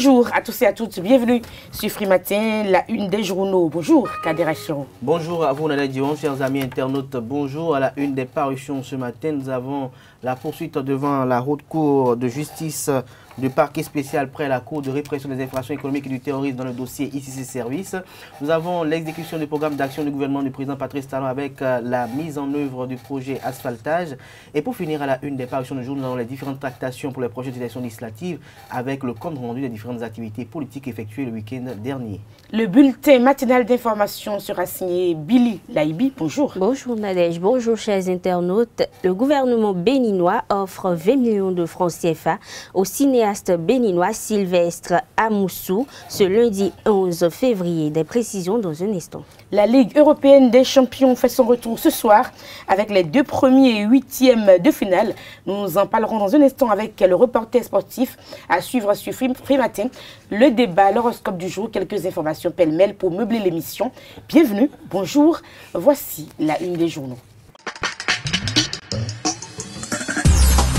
Bonjour à tous et à toutes, bienvenue sur Free Matin, la une des journaux. Bonjour Kader Achirou. Bonjour à vous Nadia Dion, chers amis internautes, bonjour. À la une des parutions ce matin, nous avons la poursuite devant la haute cour de justice du parquet spécial près la cour de répression des infractions économiques et du terrorisme dans le dossier ICC Service. Nous avons l'exécution du programme d'action du gouvernement du président Patrice Talon avec la mise en œuvre du projet asphaltage. Et pour finir, à la une des parutions du jour, nous avons les différentes tractations pour les prochaines élections législatives avec le compte rendu des différentes activités politiques effectuées le week-end dernier. Le bulletin matinal d'information sera signé Billy Laibi. Bonjour. Bonjour Nadège, bonjour chers internautes. Le gouvernement béninois offre 20 millions de francs CFA au cinéaste béninois Sylvestre Amoussou ce lundi 11 février. Des précisions dans un instant. La Ligue européenne des champions fait son retour ce soir avec les 2 premiers et 8e de finale. Nous en parlerons dans un instant avec le reporter sportif à suivre sur Free Matin. Le débat, l'horoscope du jour, quelques informations pêle-mêle pour meubler l'émission. Bienvenue, bonjour, voici la une des journaux.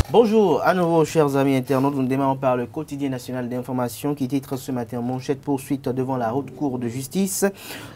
Bonjour à nouveau chers amis internautes, nous démarrons par le quotidien national d'information qui titre ce matin manchette poursuite devant la haute cour de justice.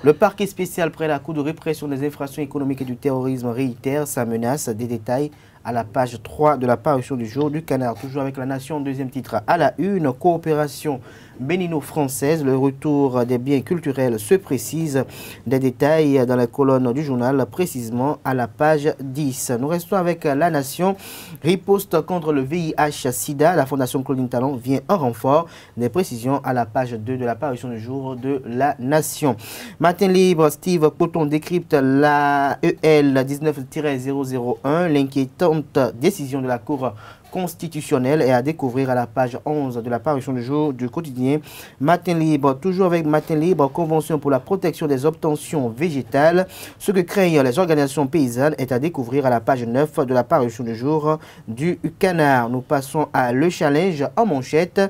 Le parquet spécial près la cour de répression des infractions économiques et du terrorisme réitère sa menace. Des détails à la page 3 de la parution du jour du Canard. Toujours avec la Nation, deuxième titre à la une, coopération bénino-française, le retour des biens culturels se précise. Des détails dans la colonne du journal, précisément à la page 10. Nous restons avec la Nation. Riposte contre le VIH-Sida, la Fondation Claudine Talon vient en renfort. Des précisions à la page 2 de la parution du jour de la Nation. Matin libre, Steve Poton décrypte la EL 19-001, l'inquiétante décision de la Cour constitutionnelle est à découvrir à la page 11 de la parution du jour du quotidien Matin Libre. Toujours avec Matin Libre, Convention pour la protection des obtentions végétales. Ce que craignent les organisations paysannes est à découvrir à la page 9 de la parution du jour du Canard. Nous passons à Le Challenge en manchette.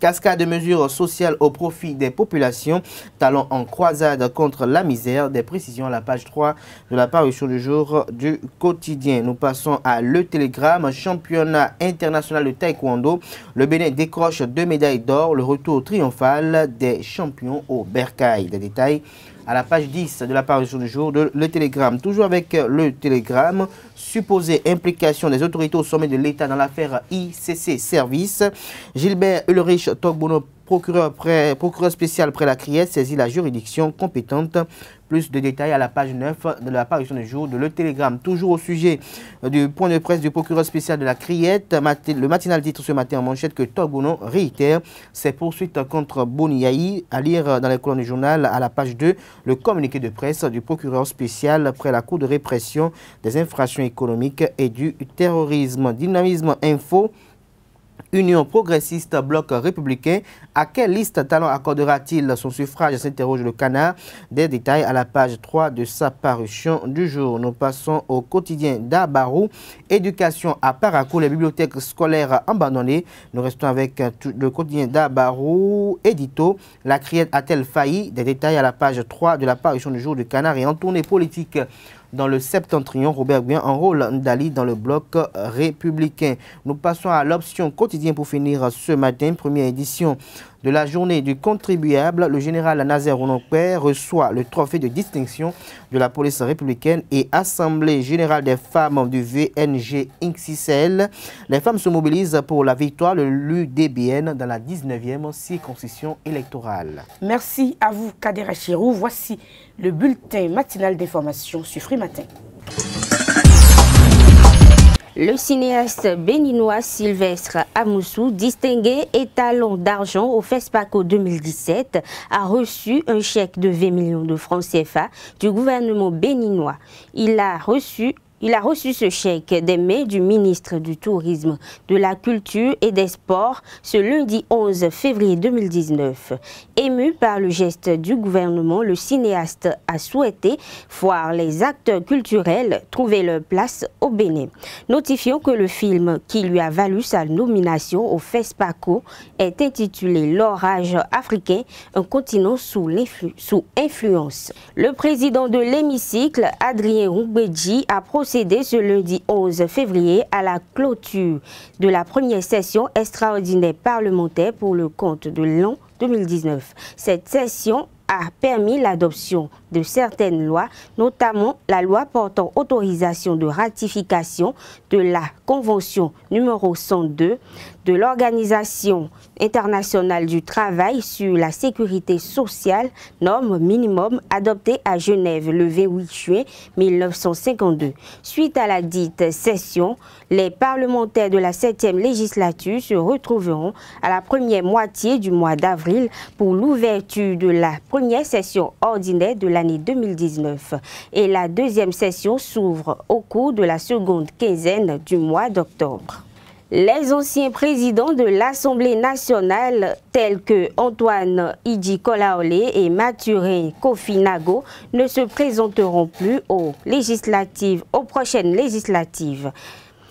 Cascade de mesures sociales au profit des populations, Talon en croisade contre la misère. Des précisions à la page 3 de la parution du jour du quotidien. Nous passons à Le Télégramme, championnat international de taekwondo. Le Bénin décroche 2 médailles d'or, le retour triomphal des champions au Bercail. Des détails à la page 10 de la parution du jour de Le Télégramme. Toujours avec Le Télégramme, supposée implication des autorités au sommet de l'État dans l'affaire ICC Service. Gilbert Ulrich Togbono, procureur spécial près la Criette, saisit la juridiction compétente. Plus de détails à la page 9 de la parution du jour de Le Télégramme. Toujours au sujet du point de presse du procureur spécial de la Criette, le matinal titre ce matin en manchette que Togbono réitère ses poursuites contre Boniaï. À lire dans les colonnes du journal à la page 2, le communiqué de presse du procureur spécial près la Cour de répression des infractions économiques et du terrorisme. Dynamisme Info. Union progressiste, bloc républicain. À quelle liste Talon accordera-t-il son suffrage, s'interroge le Canard. Des détails à la page 3 de sa parution du jour. Nous passons au quotidien d'Abarou. Éducation à Parakou, les bibliothèques scolaires abandonnées. Nous restons avec le quotidien d'Abarou. Édito, la Criette a-t-elle failli? Des détails à la page 3 de la parution du jour du Canard. Et en tournée politique dans le septentrion, Robert Guin enrôle Ndali dans le bloc républicain. Nous passons à l'option quotidien pour finir ce matin, première édition de la journée du contribuable. Le général Nazer Ronokper reçoit le trophée de distinction de la police républicaine et Assemblée générale des femmes du VNG XXL. Les femmes se mobilisent pour la victoire de l'UDBN dans la 19e circonscription électorale. Merci à vous Kader Achirou. Voici le bulletin matinal d'information sur Free Matin. Le cinéaste béninois Sylvestre Amoussou, distingué étalon d'argent au FESPACO 2017, a reçu un chèque de 20 millions de francs CFA du gouvernement béninois. Il a reçu ce chèque des mains du ministre du Tourisme, de la Culture et des Sports ce lundi 11 février 2019. Ému par le geste du gouvernement, le cinéaste a souhaité voir les acteurs culturels trouver leur place au Bénin. Notifions que le film qui lui a valu sa nomination au FESPACO est intitulé L'orage africain, un continent sous influence. Le président de l'hémicycle, Adrien Roubedji, a procédé procédé ce lundi 11 février à la clôture de la première session extraordinaire parlementaire pour le compte de l'an 2019. Cette session a permis l'adoption de certaines lois, notamment la loi portant autorisation de ratification de la Convention numéro 102 de l'Organisation internationale du travail sur la sécurité sociale, norme minimum adoptée à Genève le 28 juin 1952. Suite à la dite session, les parlementaires de la 7e législature se retrouveront à la première moitié du mois d'avril pour l'ouverture de la première session ordinaire de l'année 2019 et la deuxième session s'ouvre au cours de la seconde quinzaine du mois d'octobre. Les anciens présidents de l'Assemblée nationale, tels que Antoine Idi Kolaolé et Mathurin Kofi Nago, ne se présenteront plus aux prochaines législatives.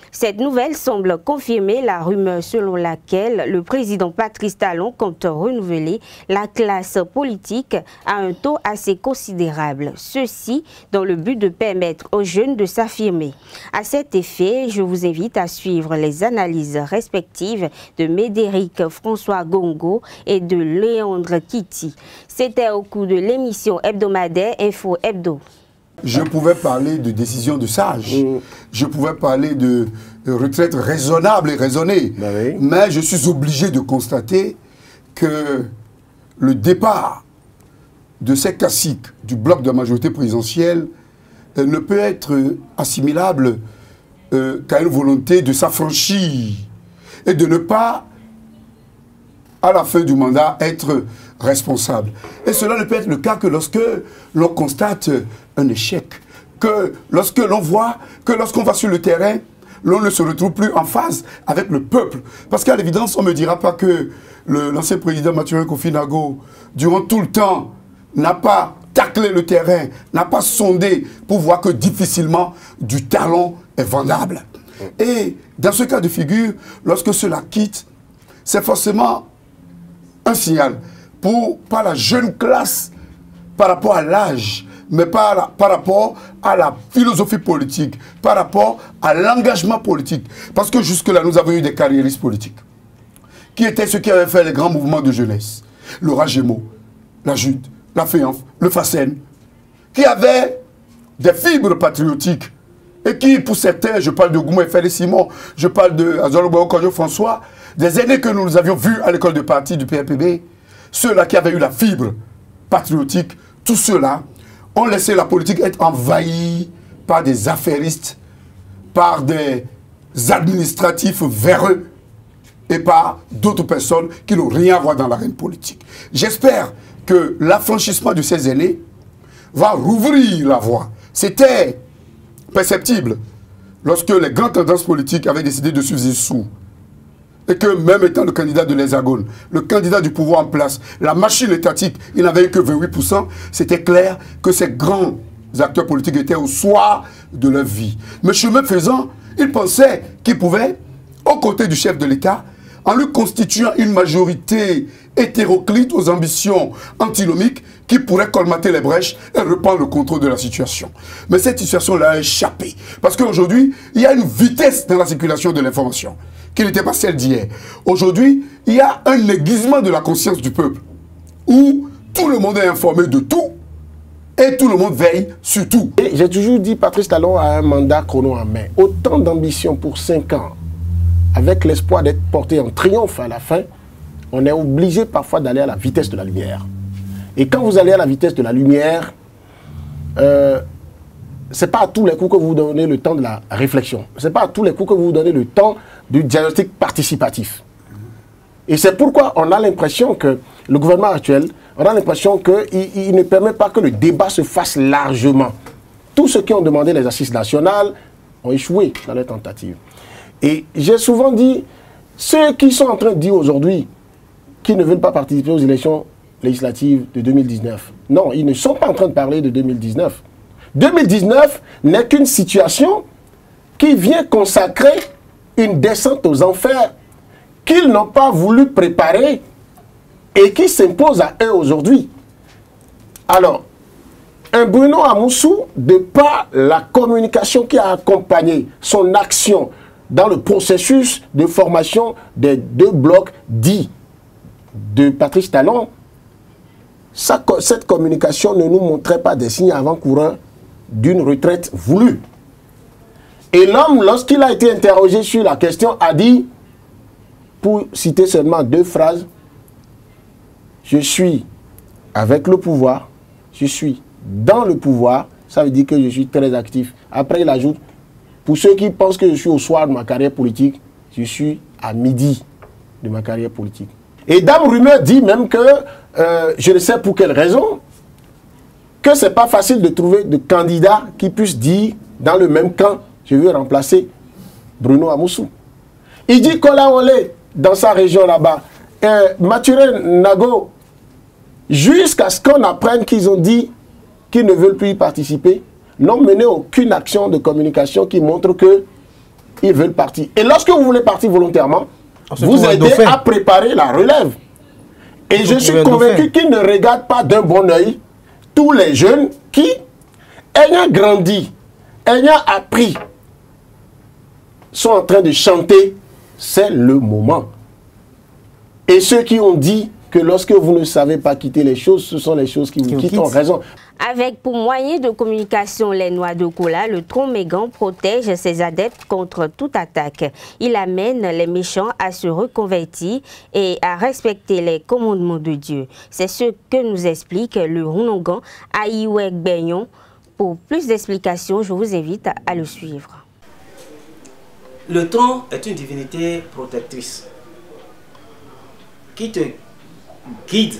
Cette nouvelle semble confirmer la rumeur selon laquelle le président Patrice Talon compte renouveler la classe politique à un taux assez considérable. Ceci dans le but de permettre aux jeunes de s'affirmer. À cet effet, je vous invite à suivre les analyses respectives de Médéric François Gongo et de Léandre Kitty. C'était au cours de l'émission hebdomadaire Info Hebdo. Je pouvais parler de décision de sage, je pouvais parler de retraite raisonnable et raisonnée, mais je suis obligé de constater que le départ de ces caciques du bloc de la majorité présidentielle ne peut être assimilable qu'à une volonté de s'affranchir et de ne pas, à la fin du mandat, être responsable. Et cela ne peut être le cas que lorsque l'on constate un échec, que lorsque l'on voit que lorsqu'on va sur le terrain, l'on ne se retrouve plus en phase avec le peuple. Parce qu'à l'évidence, on ne me dira pas que l'ancien président Mathurin Kofi Nago, durant tout le temps, n'a pas taclé le terrain, n'a pas sondé pour voir que difficilement du talent est vendable. Et dans ce cas de figure, lorsque cela quitte, c'est forcément un signal pas la jeune classe par rapport à l'âge, mais par rapport à la philosophie politique, par rapport à l'engagement politique. Parce que jusque-là, nous avons eu des carriéristes politiques, qui étaient ceux qui avaient fait les grands mouvements de jeunesse. Le Ragemo, la JUD, la FEANF, le FACEN, qui avaient des fibres patriotiques, et qui, pour certains, je parle de Goumou et Félix Simon, je parle de Azolobo Kojo François, des aînés que nous avions vus à l'école de parti du PRPB, ceux-là qui avaient eu la fibre patriotique, tous ceux-là ont laissé la politique être envahie par des affairistes, par des administratifs véreux et par d'autres personnes qui n'ont rien à voir dans l'arène politique. J'espère que l'affranchissement de ces aînés va rouvrir la voie. C'était perceptible lorsque les grandes tendances politiques avaient décidé de suivre sous. Et que même étant le candidat de l'Hexagone, le candidat du pouvoir en place, la machine étatique, il n'avait eu que 28%, c'était clair que ces grands acteurs politiques étaient au soir de leur vie. Mais chemin faisant, ils pensaient qu'ils pouvaient, aux côtés du chef de l'État, en lui constituant une majorité hétéroclite aux ambitions antinomiques qui pourrait colmater les brèches et reprendre le contrôle de la situation. Mais cette situation-là a échappé. Parce qu'aujourd'hui, il y a une vitesse dans la circulation de l'information qui n'était pas celle d'hier. Aujourd'hui, il y a un aiguisement de la conscience du peuple où tout le monde est informé de tout et tout le monde veille sur tout. J'ai toujours dit Patrice Talon a un mandat chrono en main. Autant d'ambition pour 5 ans, avec l'espoir d'être porté en triomphe à la fin, on est obligé parfois d'aller à la vitesse de la lumière. Et quand vous allez à la vitesse de la lumière, ce n'est pas à tous les coups que vous donnez le temps de la réflexion. Ce n'est pas à tous les coups que vous donnez le temps du diagnostic participatif. Et c'est pourquoi on a l'impression que le gouvernement actuel, on a l'impression qu'il ne permet pas que le débat se fasse largement. Tous ceux qui ont demandé les assises nationales ont échoué dans leur tentative. Et j'ai souvent dit, ceux qui sont en train de dire aujourd'hui qu'ils ne veulent pas participer aux élections législatives de 2019, non, ils ne sont pas en train de parler de 2019. 2019 n'est qu'une situation qui vient consacrer une descente aux enfers qu'ils n'ont pas voulu préparer et qui s'impose à eux aujourd'hui. Alors, un Bruno Amoussou, de par la communication qui a accompagné son action dans le processus de formation des 2 blocs dits de Patrice Talon, cette communication ne nous montrait pas des signes avant-coureurs d'une retraite voulue. Et l'homme, lorsqu'il a été interrogé sur la question, a dit, pour citer seulement 2 phrases, « Je suis avec le pouvoir, je suis dans le pouvoir », ça veut dire que je suis très actif. Après, il ajoute, pour ceux qui pensent que je suis au soir de ma carrière politique, je suis à midi de ma carrière politique. Et Dame Rumeur dit même que, je ne sais pour quelle raison, que ce n'est pas facile de trouver de candidats qui puissent dire, dans le même camp, je veux remplacer Bruno Amoussou. Il dit Kola Olé, dans sa région là-bas, Mathurin Nago, jusqu'à ce qu'on apprenne qu'ils ont dit qu'ils ne veulent plus y participer, n'ont mené aucune action de communication qui montre qu'ils veulent partir. Et lorsque vous voulez partir volontairement, vous aidez à préparer la relève. Et je suis convaincu qu'ils ne regardent pas d'un bon oeil tous les jeunes qui, ayant grandi, ayant appris, sont en train de chanter, c'est le moment. Et ceux qui ont dit que lorsque vous ne savez pas quitter les choses, ce sont les choses qui vous quittent ont raison. Avec pour moyen de communication les noix de cola, le tronc Mégan protège ses adeptes contre toute attaque. Il amène les méchants à se reconvertir et à respecter les commandements de Dieu. C'est ce que nous explique le Runongan Aïwek Benyon. Pour plus d'explications, je vous invite à le suivre. Le tronc est une divinité protectrice qui te guide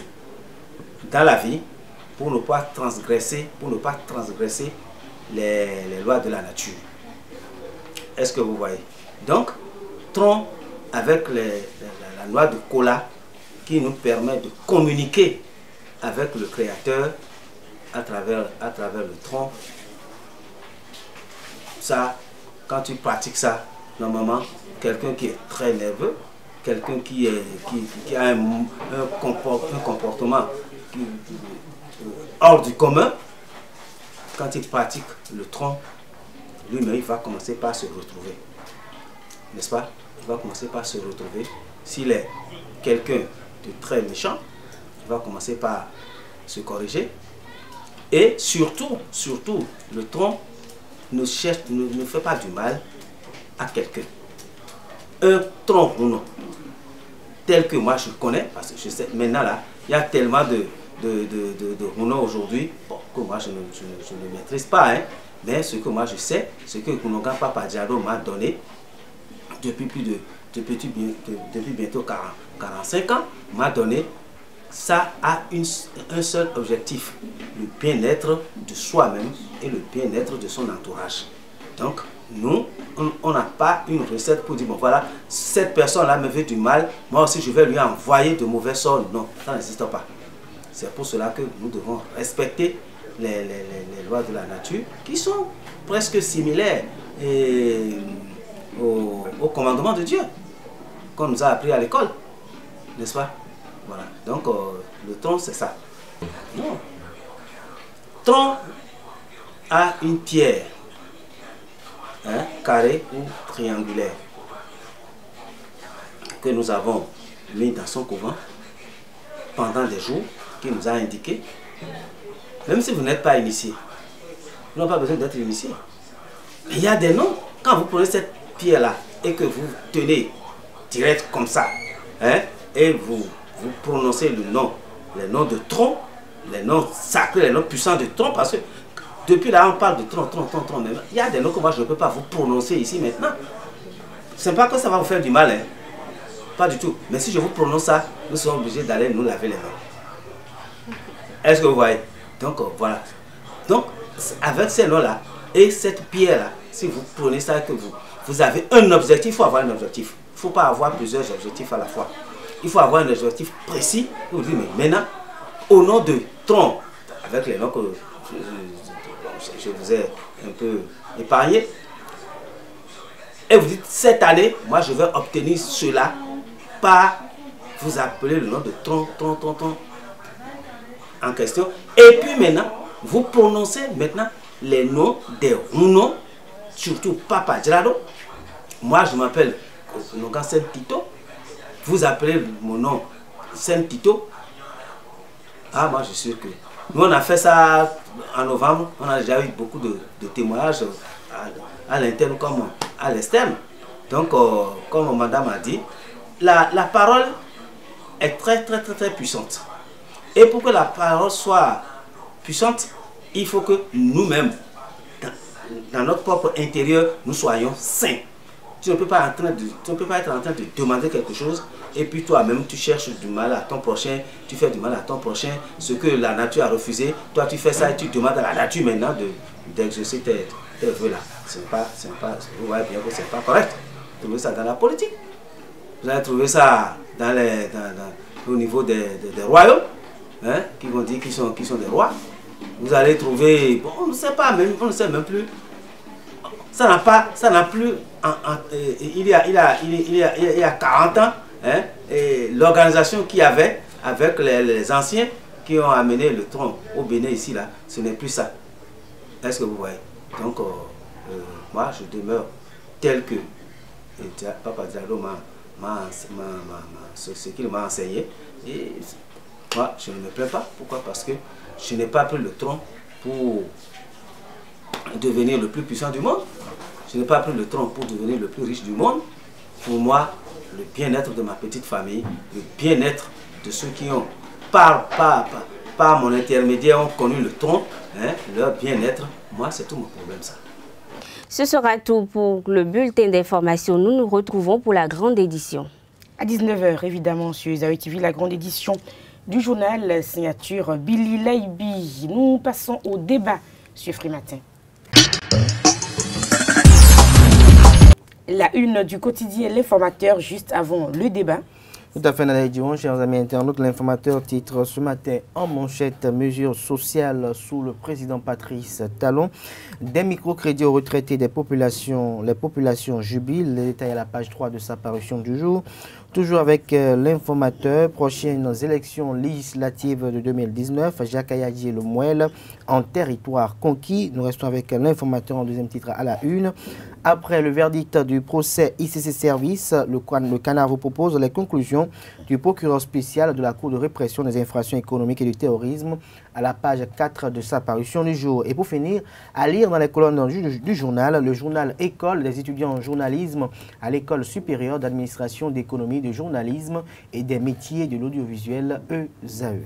dans la vie pour ne pas transgresser, les lois de la nature. Est-ce que vous voyez? Donc, tronc avec la noix de cola qui nous permet de communiquer avec le Créateur à travers le tronc. Ça, quand tu pratiques ça, normalement, quelqu'un qui est très nerveux, quelqu'un qui a un comportement hors du commun, quand il pratique le tronc, lui-même, il va commencer par se retrouver. N'est-ce pas? Il va commencer par se retrouver. S'il est quelqu'un de très méchant, il va commencer par se corriger. Et surtout, le tronc ne fait pas du mal à quelqu'un. Un tronc ou non, tel que moi je connais, parce que je sais maintenant là, il y a tellement de Runo aujourd'hui, bon, que moi je ne maîtrise pas, hein, mais ce que moi je sais, ce que Runogan Papa Diado m'a donné depuis bientôt 45 ans, m'a donné, ça a un seul objectif, le bien-être de soi-même et le bien-être de son entourage. Donc, nous, on n'a pas une recette pour dire, bon voilà, cette personne-là me veut du mal, moi aussi je vais lui envoyer de mauvais sorts. Non, ça n'existe pas. C'est pour cela que nous devons respecter les lois de la nature qui sont presque similaires au commandement de Dieu qu'on nous a appris à l'école, n'est-ce pas? Voilà, donc le tronc c'est ça. Non. Tronc a une pierre, hein, carrée ou triangulaire, que nous avons mis dans son couvent pendant des jours, qui nous a indiqué, même si vous n'êtes pas initié, vous n'avez pas besoin d'être initié. Il y a des noms, quand vous prenez cette pierre-là et que vous tenez direct comme ça, hein, et vous prononcez le nom, les noms de tronc, les noms sacrés, les noms puissants de tronc, parce que depuis là on parle de tronc, mais il y a des noms que moi je ne peux pas vous prononcer ici maintenant. Ce n'est pas que ça va vous faire du mal, hein. Pas du tout. Mais si je vous prononce ça, nous sommes obligés d'aller nous laver les mains. Est-ce que vous voyez? Donc voilà. Donc avec ces noms-là et cette pierre-là, si vous prenez ça, que vous avez un objectif, il faut avoir un objectif. Il ne faut pas avoir plusieurs objectifs à la fois. Il faut avoir un objectif précis. Vous dites, mais maintenant, au nom de tronc, avec les noms que je vous ai un peu épargnés, et vous dites, cette année, moi je vais obtenir cela par vous appeler le nom de tronc en question. Et puis maintenant, vous prononcez maintenant les noms des Rouno, surtout Papa Djado. Moi, je m'appelle Nogan Sen Tito. Vous appelez mon nom Sen Tito. Ah, moi, je suis sûr que... Nous, on a fait ça en novembre. On a déjà eu beaucoup de témoignages à l'interne comme à l'externe. Donc, comme madame a dit, la parole est très puissante. Et pour que la parole soit puissante, il faut que nous-mêmes, dans notre propre intérieur, nous soyons sains. Tu ne peux pas être en train de demander quelque chose et puis toi-même tu cherches du mal à ton prochain, tu fais du mal à ton prochain, ce que la nature a refusé, toi tu fais ça et tu demandes à la nature maintenant d'exaucer tes vœux là. Vous voyez bien que c'est pas correct. Vous trouvez ça dans la politique. Vous allez trouver ça au niveau des royaumes, hein, qui vont dire qu'ils sont des rois. Vous allez trouver, bon, on ne sait pas même, on ne sait même plus. Ça n'a plus, il y a 40 ans, hein, l'organisation qu'il y avait avec les anciens qui ont amené le trône au Bénin ici, là, ce n'est plus ça. Est-ce que vous voyez? Donc, moi, je demeure tel que Papa Djado ce qu'il m'a enseigné. Et moi, je ne me plains pas. Pourquoi? Parce que je n'ai pas pris le trône pour devenir le plus puissant du monde. Je n'ai pas pris le trône pour devenir le plus riche du monde. Pour moi, le bien-être de ma petite famille, le bien-être de ceux qui ont, par mon intermédiaire, ont connu le trône, hein, leur bien-être, moi, c'est tout mon problème, ça. Ce sera tout pour le bulletin d'information. Nous nous retrouvons pour la grande édition. À 19 h, évidemment, sur Zawi TV, la grande édition du journal, signature Billy Laibi. Nous passons au débat sur Frimatin. La une du quotidien L'Informateur juste avant le débat. Tout à fait, Nadège Dion, chers amis internautes, L'Informateur titre ce matin en manchette mesures sociales sous le président Patrice Talon. Des microcrédits aux retraités des populations, les populations jubilent. Les détails à la page 3 de sa parution du jour. Toujours avec L'Informateur, prochaines élections législatives de 2019, Jacques Ayadji et le Mouel en territoire conquis. Nous restons avec L'Informateur en deuxième titre à la une. Après le verdict du procès ICC Service, le Canard vous propose les conclusions du procureur spécial de la Cour de répression des infractions économiques et du terrorisme à la page 4 de sa parution du jour. Et pour finir, à lire dans les colonnes du journal, le journal École des étudiants en journalisme à l'École supérieure d'administration d'économie, de journalisme et des métiers de l'audiovisuel ESAE.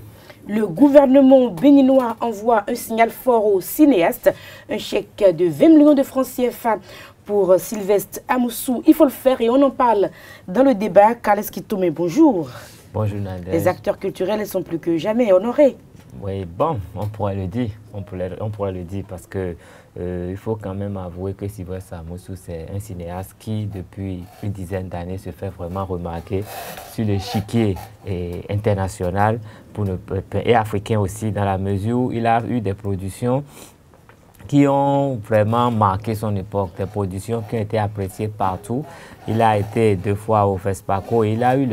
Le gouvernement béninois envoie un signal fort aux cinéastes, un chèque de 20 millions de francs CFA pour Sylvestre Amoussou. Il faut le faire et on en parle dans le débat. Carles Kitome, bonjour. Bonjour Nadège. Les acteurs culturels sont plus que jamais honorés. Oui, bon, on pourrait le dire. On pourrait le dire parce que il faut quand même avouer que Sylvestre Amoussou, c'est un cinéaste qui, depuis une dizaine d'années, se fait vraiment remarquer sur l'échiquier international et africain aussi, dans la mesure où il a eu des productions qui ont vraiment marqué son époque, des productions qui ont été appréciées partout. Il a été 2 fois au FESPACO et il a eu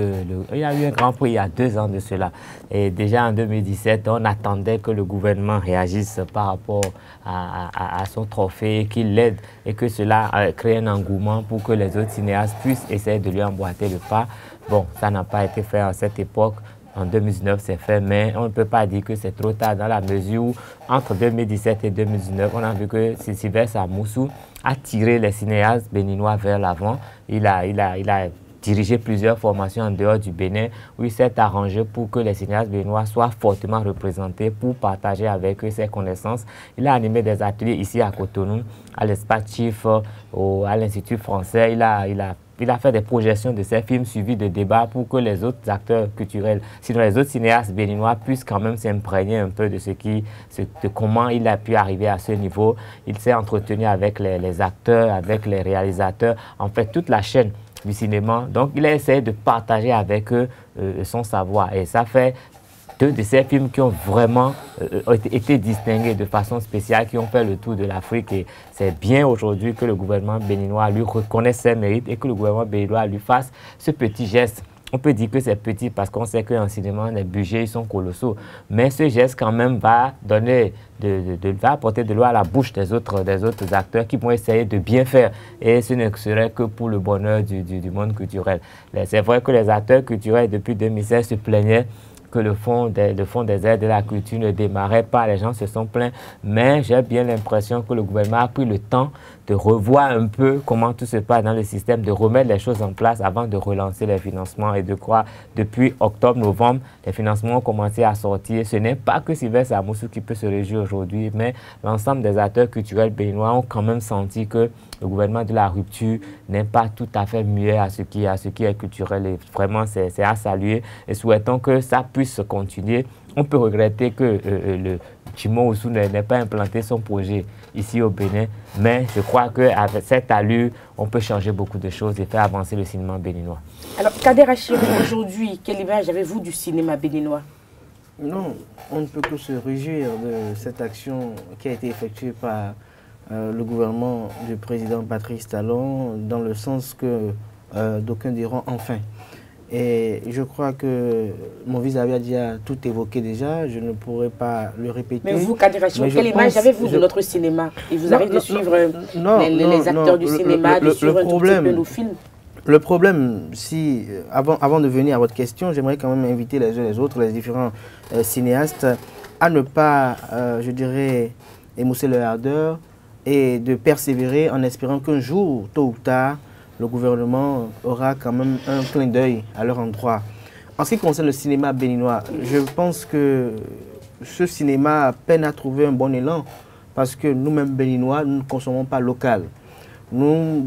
un grand prix il y a 2 ans de cela. Et déjà en 2017, on attendait que le gouvernement réagisse par rapport à son trophée, qu'il l'aide et que cela crée un engouement pour que les autres cinéastes puissent essayer de lui emboîter le pas. Bon, ça n'a pas été fait à cette époque. En 2019, c'est fait, mais on ne peut pas dire que c'est trop tard dans la mesure où, entre 2017 et 2019, on a vu que Sylvestre Amoussou a tiré les cinéastes béninois vers l'avant. Il a dirigé plusieurs formations en dehors du Bénin où il s'est arrangé pour que les cinéastes béninois soient fortement représentés pour partager avec eux ses connaissances. Il a animé des ateliers ici à Cotonou, à l'Espace Chief, à l'Institut français. Il a fait des projections de ses films suivis de débats pour que les autres acteurs culturels, sinon les autres cinéastes béninois, puissent quand même s'imprégner un peu de comment il a pu arriver à ce niveau. Il s'est entretenu avec les acteurs, avec les réalisateurs, en fait toute la chaîne du cinéma. Donc il a essayé de partager avec eux son savoir. Et ça fait 2 de ces films qui ont vraiment été distingués de façon spéciale, qui ont fait le tour de l'Afrique. Et c'est bien aujourd'hui que le gouvernement béninois lui reconnaisse ses mérites et que le gouvernement béninois lui fasse ce petit geste on peut dire que c'est petit parce qu'on sait qu'en cinéma, les budgets ils sont colossaux. Mais ce geste quand même va donner, va apporter de l'eau à la bouche des autres acteurs qui vont essayer de bien faire. Et ce ne serait que pour le bonheur du monde culturel. C'est vrai que les acteurs culturels depuis 2016 se plaignaient que le fonds des aides de la culture ne démarrait pas, les gens se sont plaints, mais j'ai bien l'impression que le gouvernement a pris le temps de revoir un peu comment tout se passe dans le système, de remettre les choses en place avant de relancer les financements et de croire depuis octobre-novembre, les financements ont commencé à sortir. Ce n'est pas que Sylvestre Amoussou qui peut se réjouir aujourd'hui, mais l'ensemble des acteurs culturels béninois ont quand même senti que le gouvernement de la rupture n'est pas tout à fait muet à ce qui est culturel et vraiment c'est à saluer et souhaitons que ça puisse continuer. On peut regretter que le Tchimo Oussou n'ait pas implanté son projet ici au Bénin, mais je crois qu'avec cette allure, on peut changer beaucoup de choses et faire avancer le cinéma béninois. Alors, Kader Achirou, aujourd'hui, quelle image avez-vous du cinéma béninois? Non, on ne peut que se réjouir de cette action qui a été effectuée par le gouvernement du président Patrice Talon, dans le sens que d'aucuns diront enfin. Et je crois que mon vis-à-vis a déjà tout évoqué déjà, je ne pourrais pas le répéter. Mais vous, Kader Achirou, quelle image avez-vous de notre cinéma? Il vous arrive de suivre les acteurs du cinéma, de suivre un tout petit peu nos films? Le problème, si, avant de venir à votre question, j'aimerais quand même inviter les uns les autres, les différents cinéastes, à ne pas, je dirais, émousser leur ardeur et de persévérer en espérant qu'un jour, tôt ou tard, le gouvernement aura quand même un clin d'œil à leur endroit. En ce qui concerne le cinéma béninois, je pense que ce cinéma peine à trouver un bon élan parce que nous-mêmes béninois, nous ne consommons pas local. Nous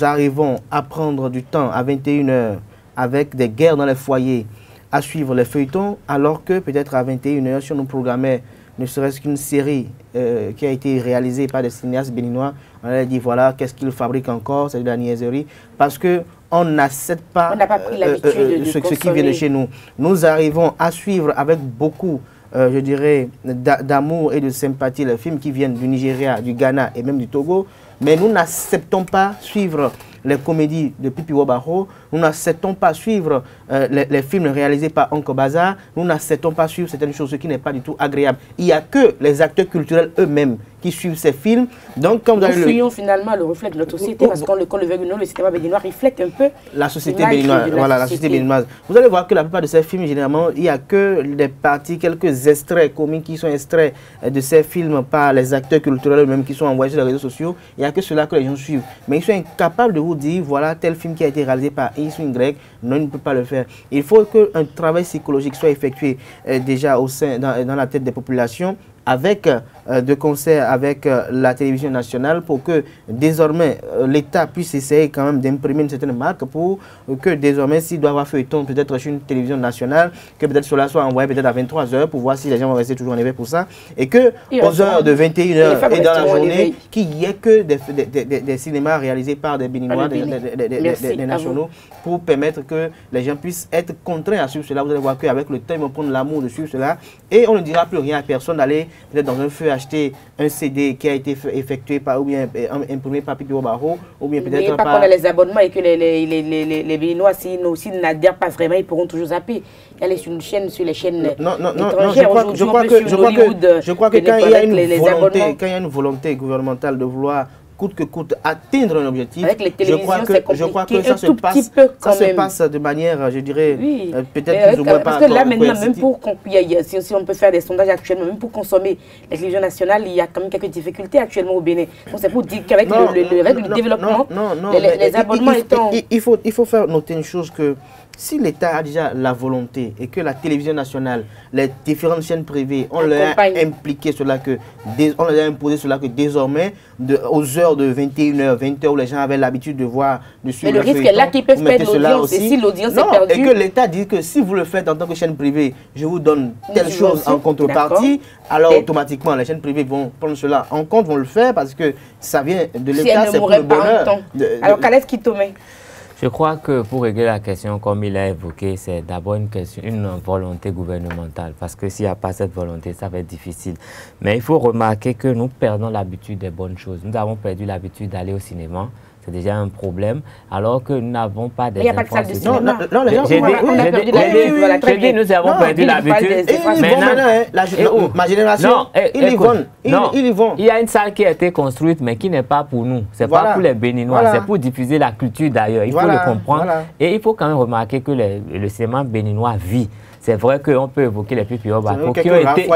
arrivons à prendre du temps à 21 h avec des guerres dans les foyers, à suivre les feuilletons, alors que peut-être à 21 h, si on nous programmait ne serait-ce qu'une série qui a été réalisée par des cinéastes béninois, on allait dire voilà, qu'est-ce qu'ils fabriquent encore, c'est de la niaiserie, parce qu'on n'accepte pas, ce qui vient de chez nous. Nous arrivons à suivre avec beaucoup, je dirais, d'amour et de sympathie les films qui viennent du Nigeria, du Ghana et même du Togo, mais nous n'acceptons pas suivre les comédies de Pipi Wobaro, nous n'acceptons pas suivre les films réalisés par Onko Baza, nous n'acceptons pas suivre certaines choses, ce qui n'est pas du tout agréable. Il n'y a que les acteurs culturels eux-mêmes qui suivent ces films. Donc, quand nous fuyons finalement le reflet de notre société, parce qu'on le veut ou non, le cinéma béninois reflète un peu la société béninoise. Voilà, la société béninoise. Vous allez voir que la plupart de ces films, généralement, il n'y a que des parties, quelques extraits comiques qui sont extraits de ces films par les acteurs culturels eux-mêmes qui sont envoyés sur les réseaux sociaux. Il n'y a que cela que les gens suivent. Mais ils sont incapables de vous dire, voilà, tel film qui a été réalisé par X ou Y, non, il ne peut pas le faire. Il faut qu'un travail psychologique soit effectué déjà au sein, dans la tête des populations, avec de concert avec la télévision nationale pour que désormais l'État puisse essayer quand même d'imprimer une certaine marque pour que désormais s'il doit avoir feuilleton peut-être sur une télévision nationale, que peut-être cela soit envoyé peut-être à 23 h pour voir si les gens vont rester toujours en éveil pour ça et que aux heures de 21 h et dans la journée qu'il n'y ait que des cinémas réalisés par des Béninois, des nationaux pour permettre que les gens puissent être contraints à suivre cela. Vous allez voir qu'avec le temps ils vont prendre l'amour de suivre cela et on ne dira plus rien à personne d'aller peut-être dans un feu acheter un CD qui a été effectué par ou bien imprimé par Pipi Wobaro ou bien peut-être pas qu'on a les abonnements et que les Béninois s'ils n'adhèrent pas vraiment ils pourront toujours zapper. Aller sur une chaîne, sur les chaînes étrangères. Je crois que quand il y a une volonté gouvernementale de vouloir coûte que coûte atteindre un objectif, avec les télévisions, je crois que ça se passe de manière, je dirais, peut-être plus ou moins parce que là maintenant, même pour si on peut faire des sondages actuellement, même pour consommer la télévision nationale, il y a quand même quelques difficultés actuellement au Bénin. Donc c'est pour dire qu'avec le développement, les abonnements étant... Il faut faire noter une chose que si l'État a déjà la volonté et que la télévision nationale, les différentes chaînes privées, on leur a impliqué cela on leur a imposé cela que désormais, aux heures de 21 h, 20 h où les gens avaient l'habitude de voir, de suivre. Mais le risque est là qu'ils peuvent perdre l'audience et si l'audience est perdue. Et que l'État dit que si vous le faites en tant que chaîne privée, je vous donne telle chose en contrepartie, alors automatiquement les chaînes privées vont prendre cela en compte, vont le faire parce que ça vient de l'État, c'est pour le bonheur. Alors Khaled Kitome. Je crois que pour régler la question, comme il a évoqué, c'est d'abord une volonté gouvernementale. Parce que s'il n'y a pas cette volonté, ça va être difficile. Mais il faut remarquer que nous perdons l'habitude des bonnes choses. Nous avons perdu l'habitude d'aller au cinéma. c'est déjà un problème, alors que nous n'avons pas des informations. Il n'y a pas de salle de cinéma. Non, les gens, j'ai dit, nous avons perdu l'habitude. Ma génération, ils y vont. Il y a une salle qui a été construite, mais qui n'est pas pour nous. C'est pas pour les Béninois, c'est pour diffuser la culture d'ailleurs. Il faut le comprendre. Et il faut quand même remarquer que le cinéma béninois vit. C'est vrai qu'on peut évoquer les Pipi Obako qui ont été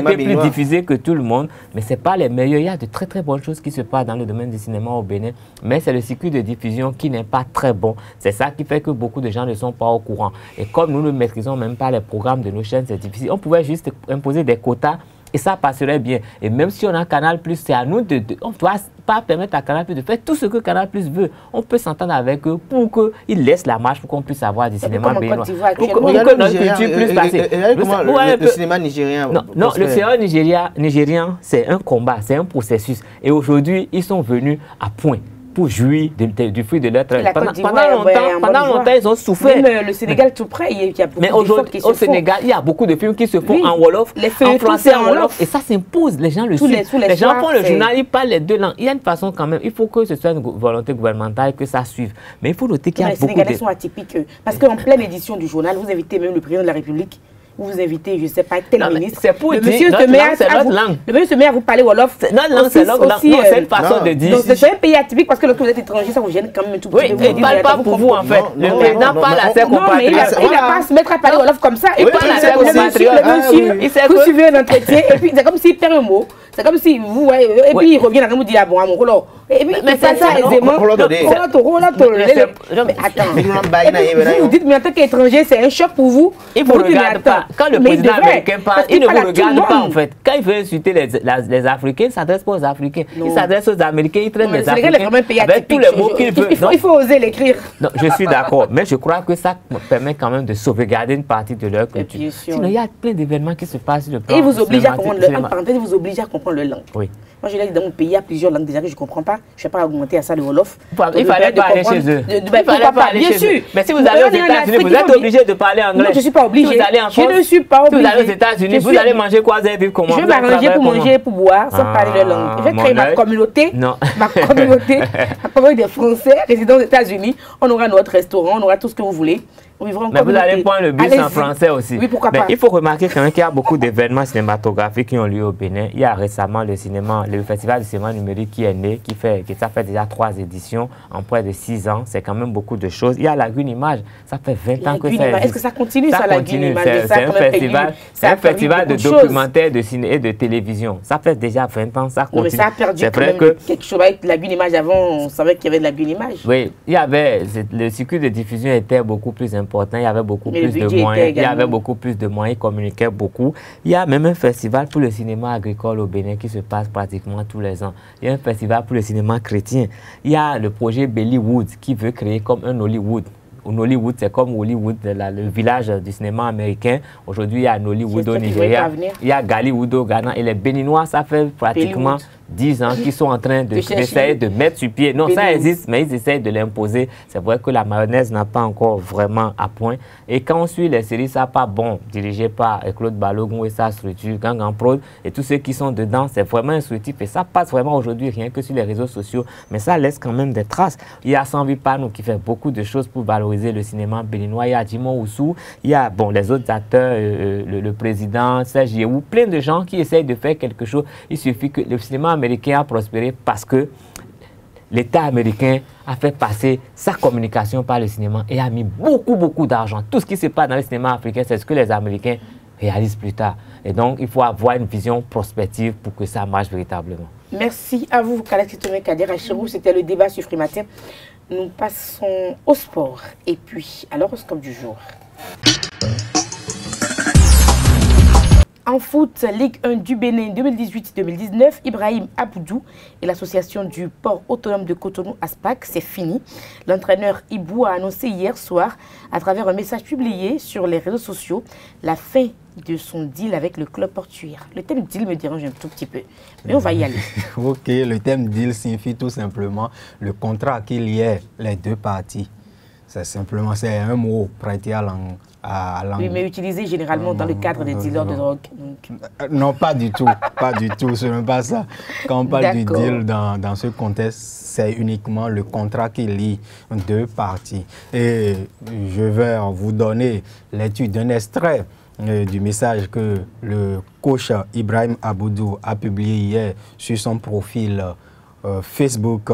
plus diffusés que tout le monde, mais ce n'est pas les meilleurs. Il y a de très très bonnes choses qui se passent dans le domaine du cinéma au Bénin, mais c'est le circuit de diffusion qui n'est pas très bon. C'est ça qui fait que beaucoup de gens ne sont pas au courant. Et comme nous ne maîtrisons même pas les programmes de nos chaînes, c'est difficile. On pouvait juste imposer des quotas et ça passerait bien. Et même si on a Canal+, c'est à nous on ne doit pas permettre à Canal+ de faire tout ce que Canal+ veut. On peut s'entendre avec eux pour qu'ils laissent la marche pour qu'on puisse avoir du cinéma béninois. Pour que notre culture puisse passer. Le cinéma nigérien. Non, le cinéma nigérien, c'est un combat, c'est un processus. Et aujourd'hui, ils sont venus à point pour jouir du fruit de leur travail. Pendant longtemps, ils ont souffert. Même le Sénégal tout près, il y a beaucoup de films qui se font. Au Sénégal, il y a beaucoup de films qui se font en Wolof, en français, en Wolof. Et ça s'impose, les gens le suivent. Les gens font le journal, ils parlent les deux langues. Il y a une façon quand même, il faut que ce soit une volonté gouvernementale, que ça suive. Mais il faut noter qu'il y a beaucoup de... Les Sénégalais sont atypiques. Parce qu'en pleine édition du journal, vous invitez même le président de la République. Vous invitez, je ne sais pas, tel ministre. C'est pour le dire, monsieur se met à vous parler Wolof. Notre langue, c'est notre langue. Non, c'est une façon de dire. Donc, c'est un pays atypique parce que lorsque vous êtes étranger, ça vous gêne quand même tout petit peu. Oui, il ne parle pas pour vous, en fait. Le président parle à ses compatriotes. Il n'a pas à se mettre à parler Wolof comme ça. Il parle à ses compatriotes. Le monsieur, vous suivez un entretien et puis c'est comme s'il perd un mot. C'est comme si vous, et puis il revient dans vous dit, ah bon, mon rôle. Et puis, mais c'est ça aisément. Mais attends. Vous dites, mais en tant qu'étranger, c'est un choc pour vous. Il ne vous regarde pas. Quand le président américain parle, il ne vous regarde pas, en fait. Quand il veut insulter les Africains, il ne s'adresse pas aux Africains. Il s'adresse aux Américains, il traite les Africains avec tous les mots qu'il veut. Il faut oser l'écrire. Non, je suis d'accord. Mais je crois que ça permet quand même de sauvegarder une partie de leur culture. Sinon, il y a plein d'événements qui se passent sur le plan. Et vous oblige à comprendre le langue. Oui. Moi, je l'ai dit dans mon pays, il y a plusieurs langues déjà que je ne comprends pas. Je ne vais pas augmenter à ça le Wolof. Il fallait pas aller chez eux. Il fallait pas aller chez eux. Mais si vous allez aux États-Unis, vous êtes obligé de parler anglais. Non, je ne suis pas obligé. Si vous allez en France, je ne suis pas obligé. Si vous allez aux États-Unis, vous allez manger quoi, vous allez vivre comment? Je vais m'arranger pour manger, pour boire, sans parler de langue. Je vais créer ma communauté. Ma communauté, la communauté des Français résidant aux États-Unis. On aura notre restaurant, on aura tout ce que vous voulez. Mais vous allez prendre le bus en français aussi. Oui, pourquoi pas. Il faut remarquer quand même qu'il y a beaucoup d'événements cinématographiques qui ont lieu au Bénin. Il y a récemment le festival du cinéma numérique qui est né, ça fait déjà 3 éditions en près de 6 ans. C'est quand même beaucoup de choses. Il y a Lagune Image, ça fait 20 ans que ça existe. Est-ce que ça continue, ça, Lagune Image? C'est un festival de documentaires, de ciné et de télévision. Ça fait déjà 20 ans, ça continue. Mais ça a perdu quand même quelque chose avec Lagune Image. Avant, on savait qu'il y avait de Lagune Image. Oui, le circuit de diffusion était beaucoup plus important. Il y avait beaucoup plus de moyens. Il y avait beaucoup plus de moyens, ils communiquaient beaucoup. Il y a même un festival pour le cinéma agricole au Bénin qui se passe pratiquement tous les ans. Il y a un festival pour le cinéma chrétien. Il y a le projet Bellywood qui veut créer comme un Hollywood. Hollywood, c'est comme Hollywood, le village du cinéma américain. Aujourd'hui, il y a Nollywood au Nigeria, il y a Gallywood au Ghana. Et les Béninois, ça fait pratiquement 10 ans qu'ils sont en train d'essayer de mettre sur pied. Non, ça existe, mais ils essayent de l'imposer. C'est vrai que la mayonnaise n'a pas encore vraiment à point. Et quand on suit les séries, ça pas bon, dirigé par Claude Balogun et sa structure, Gang en Prod, et tous ceux qui sont dedans, c'est vraiment instructif. Et ça passe vraiment aujourd'hui rien que sur les réseaux sociaux. Mais ça laisse quand même des traces. Il y a Sanvi Panou qui fait beaucoup de choses pour valoriser le cinéma béninois. Il y a Jimon Oussou, il y a les autres acteurs, le président, Serge Yéhou, plein de gens qui essayent de faire quelque chose. Il suffit que le cinéma américain a prospéré parce que l'État américain a fait passer sa communication par le cinéma et a mis beaucoup d'argent. Tout ce qui se passe dans le cinéma africain, c'est ce que les Américains réalisent plus tard. Et donc, il faut avoir une vision prospective pour que ça marche véritablement. Merci à vous, Khaled Sitoné Kader Achirou. C'était le débat sur Frimatin. Nous passons au sport et puis à l'horoscope du jour. En foot, Ligue 1 du Bénin 2018-2019, Ibrahim Aboudou et l'association du port autonome de Cotonou, ASPAC, c'est fini. L'entraîneur Ibou a annoncé hier soir, à travers un message publié sur les réseaux sociaux, la fin de son deal avec le club portuaire. Le thème deal me dérange un tout petit peu, mais on va y aller. Ok, le thème deal signifie tout simplement le contrat qu'il y ait les deux parties. C'est simplement, c'est un mot prêté à à l'angle. Oui, mais utilisé généralement dans le cadre des dealers de drogue. Donc. Non, pas du tout, pas du tout, ce n'est pas ça. Quand on parle du deal dans ce contexte, c'est uniquement le contrat qui lie deux parties. Et je vais vous donner l'étude d'un extrait du message que le coach Ibrahim Aboudou a publié hier sur son profil Facebook.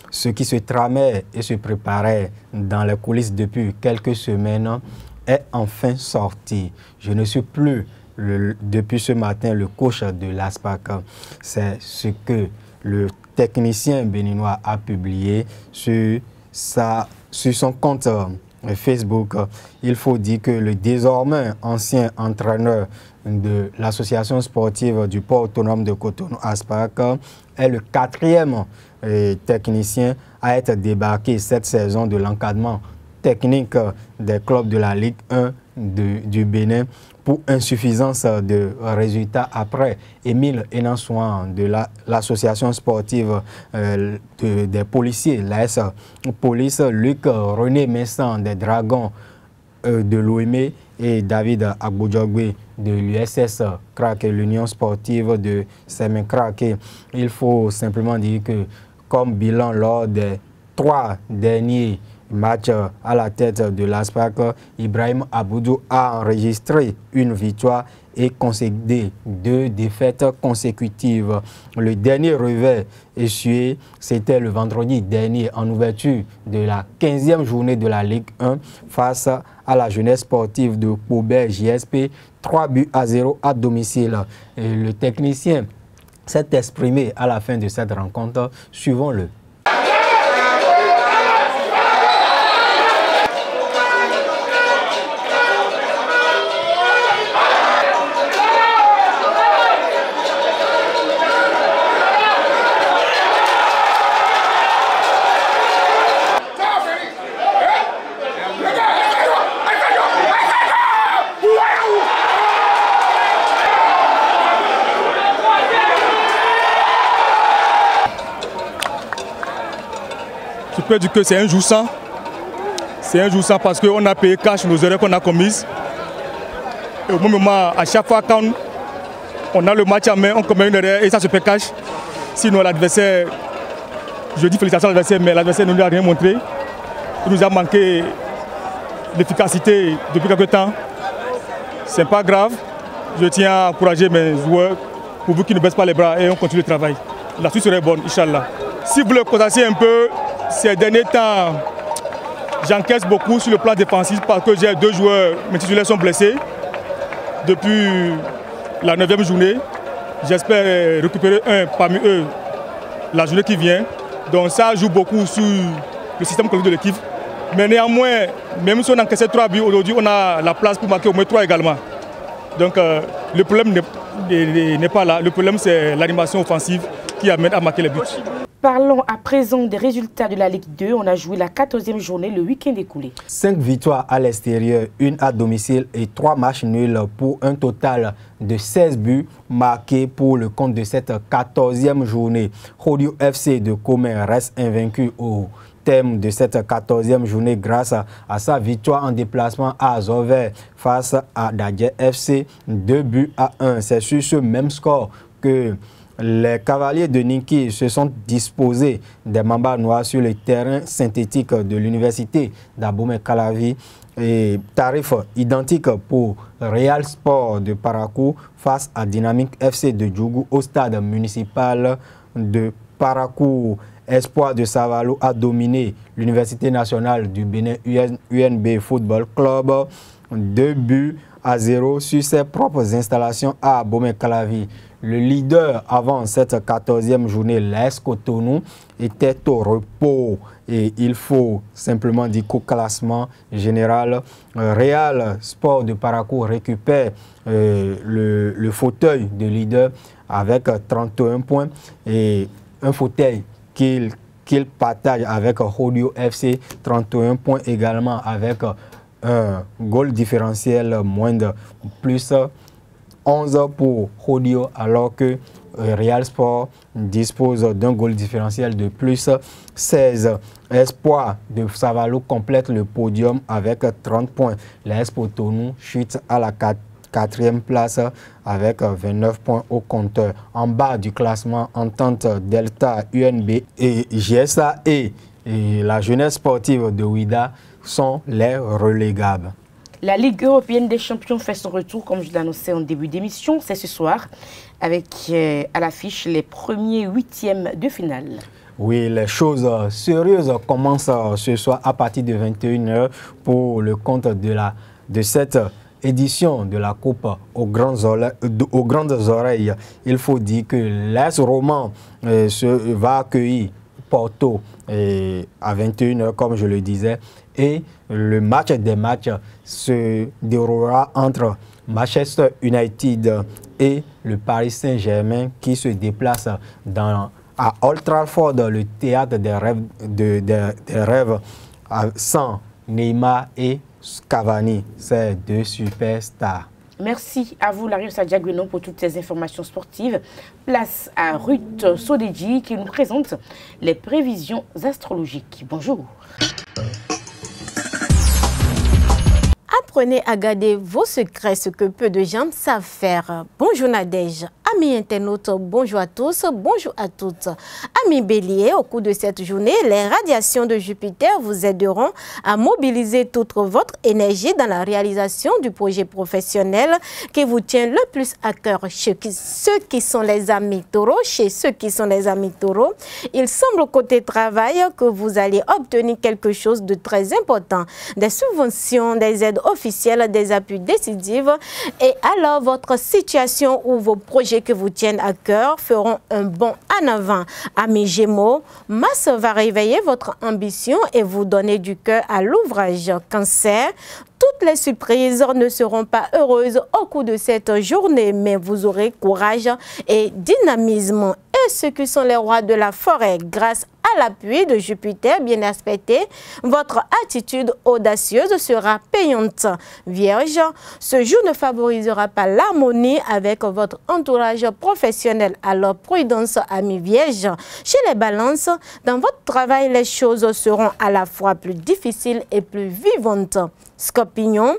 Ce qui se tramait et se préparait dans les coulisses depuis quelques semaines est enfin sorti. Je ne suis plus, depuis ce matin, le coach de l'ASPAC. C'est ce que le technicien béninois a publié sur son compte Facebook. Il faut dire que le désormais ancien entraîneur de l'association sportive du port autonome de Cotonou, ASPAC, est le 4e technicien à être débarqué cette saison de l'encadrement technique des clubs de la Ligue 1 du Bénin pour insuffisance de résultats après Émile Enansouan de l'association sportive des policiers, l'AS Police, Luc René Messan des Dragons de l'OME et David Agbodjogbe de l'USS Crac, l'Union sportive de Semen Crac. Il faut simplement dire que comme bilan lors des 3 derniers match à la tête de l'ASPAC, Ibrahim Aboudou a enregistré une victoire et concédé 2 défaites consécutives. Le dernier revers essuyé, c'était le vendredi dernier en ouverture de la 15e journée de la Ligue 1 face à la jeunesse sportive de Pobert JSP, 3-0 à domicile. Et le technicien s'est exprimé à la fin de cette rencontre. Suivons-le. Je peux dire que c'est un jour sans. C'est un jour sans parce qu'on a payé cash nos erreurs qu'on a commises. Et au moment, à chaque fois quand on a le match en main, on commet une erreur et ça se paye cash. Sinon l'adversaire, je dis félicitations à l'adversaire, mais l'adversaire ne nous a rien montré. Il nous a manqué d'efficacité depuis quelque temps. C'est pas grave. Je tiens à encourager mes joueurs pour vous qu'ils ne baissent pas les bras et on continue le travail. La suite serait bonne, Inch'Allah. Si vous le constatez un peu, ces derniers temps, j'encaisse beaucoup sur le plan défensif parce que j'ai 2 joueurs, mes titulaires sont blessés depuis la 9e journée. J'espère récupérer un parmi eux la journée qui vient. Donc ça joue beaucoup sur le système collectif de l'équipe. Mais néanmoins, même si on encaisse 3 buts, aujourd'hui on a la place pour marquer au moins 3 également. Donc le problème n'est pas là. Le problème c'est l'animation offensive qui amène à marquer les buts. Parlons à présent des résultats de la Ligue 2. On a joué la 14e journée le week-end écoulé. 5 victoires à l'extérieur, 1 à domicile et 3 matchs nuls pour un total de 16 buts marqués pour le compte de cette 14e journée. Rodio FC de Comen reste invaincu au thème de cette 14e journée grâce à sa victoire en déplacement à Azovert face à Dadje FC, 2 buts à 1. C'est sur ce même score que les cavaliers de Ninki se sont disposés des Mambas noirs sur le terrain synthétique de l'université d'Abomey-Calavi et tarif identique pour Real Sport de Parakou face à Dynamique FC de Djougou au stade municipal de Parakou. Espoir de Savalo a dominé l'Université nationale du Bénin UNB Football Club 2 buts à 0 sur ses propres installations à Abomey-Calavi. Le leader avant cette 14e journée, l'AS Cotonou, était au repos. Et il faut simplement dire qu'au classement général, Real Sport de Parakou récupère le fauteuil de leader avec 31 points et un fauteuil qu'il partage avec Rodio FC, 31 points également avec un goal différentiel moindre, plus 11 pour Rodio, alors que Real Sport dispose d'un goal différentiel de plus 16. Espoir de Savalo complète le podium avec 30 points. L'AS Cotonou chute à la 4e place avec 29 points au compteur. En bas du classement, Entente, Delta, UNB et GSA et la jeunesse sportive de Ouida sont les relégables. La Ligue européenne des champions fait son retour, comme je l'annonçais en début d'émission. C'est ce soir, avec à l'affiche les premiers 8e de finale. Oui, les choses sérieuses commencent ce soir à partir de 21h pour le compte de cette édition de la Coupe aux grandes oreilles. Il faut dire que l'AS Roman va accueillir Porto à 21h, comme je le disais. Et le match des matchs se déroulera entre Manchester United et le Paris Saint-Germain qui se déplace à Old Trafford, le théâtre des rêves, sans Neymar et Cavani, ces deux superstars. Merci à vous, Larissa Diaguenon, pour toutes ces informations sportives. Place à Ruth Sodedji qui nous présente les prévisions astrologiques. Bonjour. Apprenez à garder vos secrets, ce que peu de gens savent faire. Bonjour Nadège. Amis internautes, bonjour à tous, bonjour à toutes. Amis Bélier, au cours de cette journée, les radiations de Jupiter vous aideront à mobiliser toute votre énergie dans la réalisation du projet professionnel qui vous tient le plus à cœur. Ceux qui sont les amis taureaux, chez ceux qui sont les amis taureaux, il semble côté travail que vous allez obtenir quelque chose de très important. Des subventions, des aides officielles, des appuis décisifs. Et alors, votre situation ou vos projets que vous tiennent à cœur feront un bond en avant. Amis Gémeaux, Mars va réveiller votre ambition et vous donner du cœur à l'ouvrage. Cancer, toutes les surprises ne seront pas heureuses au cours de cette journée, mais vous aurez courage et dynamisme. Et ceux qui sont les rois de la forêt, grâce à l'appui de Jupiter bien aspecté, votre attitude audacieuse sera payante. Vierge, ce jour ne favorisera pas l'harmonie avec votre entourage professionnel. Alors prudence, amis Vierge. Chez les balances, dans votre travail, les choses seront à la fois plus difficiles et plus vivantes. Scorpion,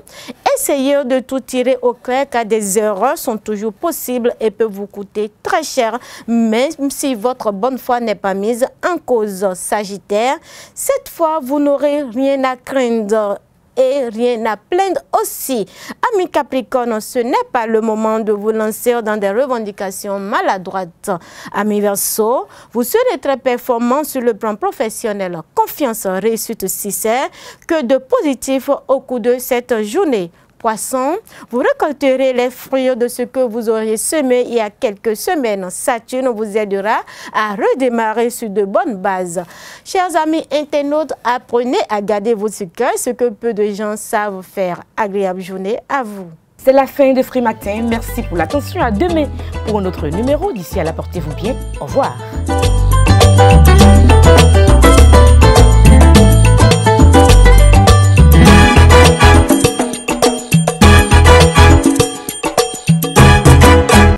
essayez de tout tirer au clair car des erreurs sont toujours possibles et peuvent vous coûter très cher, même si votre bonne foi n'est pas mise en cause. Sagittaire, cette fois, vous n'aurez rien à craindre et rien à plaindre aussi. Amis Capricorne, ce n'est pas le moment de vous lancer dans des revendications maladroites. Amis Verseau, vous serez très performant sur le plan professionnel. Confiance, réussite sincère, que de positif au cours de cette journée. Poisson, vous récolterez les fruits de ce que vous auriez semé il y a quelques semaines. Saturne vous aidera à redémarrer sur de bonnes bases. Chers amis internautes, apprenez à garder vos secrets, ce que peu de gens savent faire. Agréable journée à vous. C'est la fin de Free Matin. Merci pour l'attention. À demain pour un autre numéro. D'ici là, portez-vous bien. Au revoir.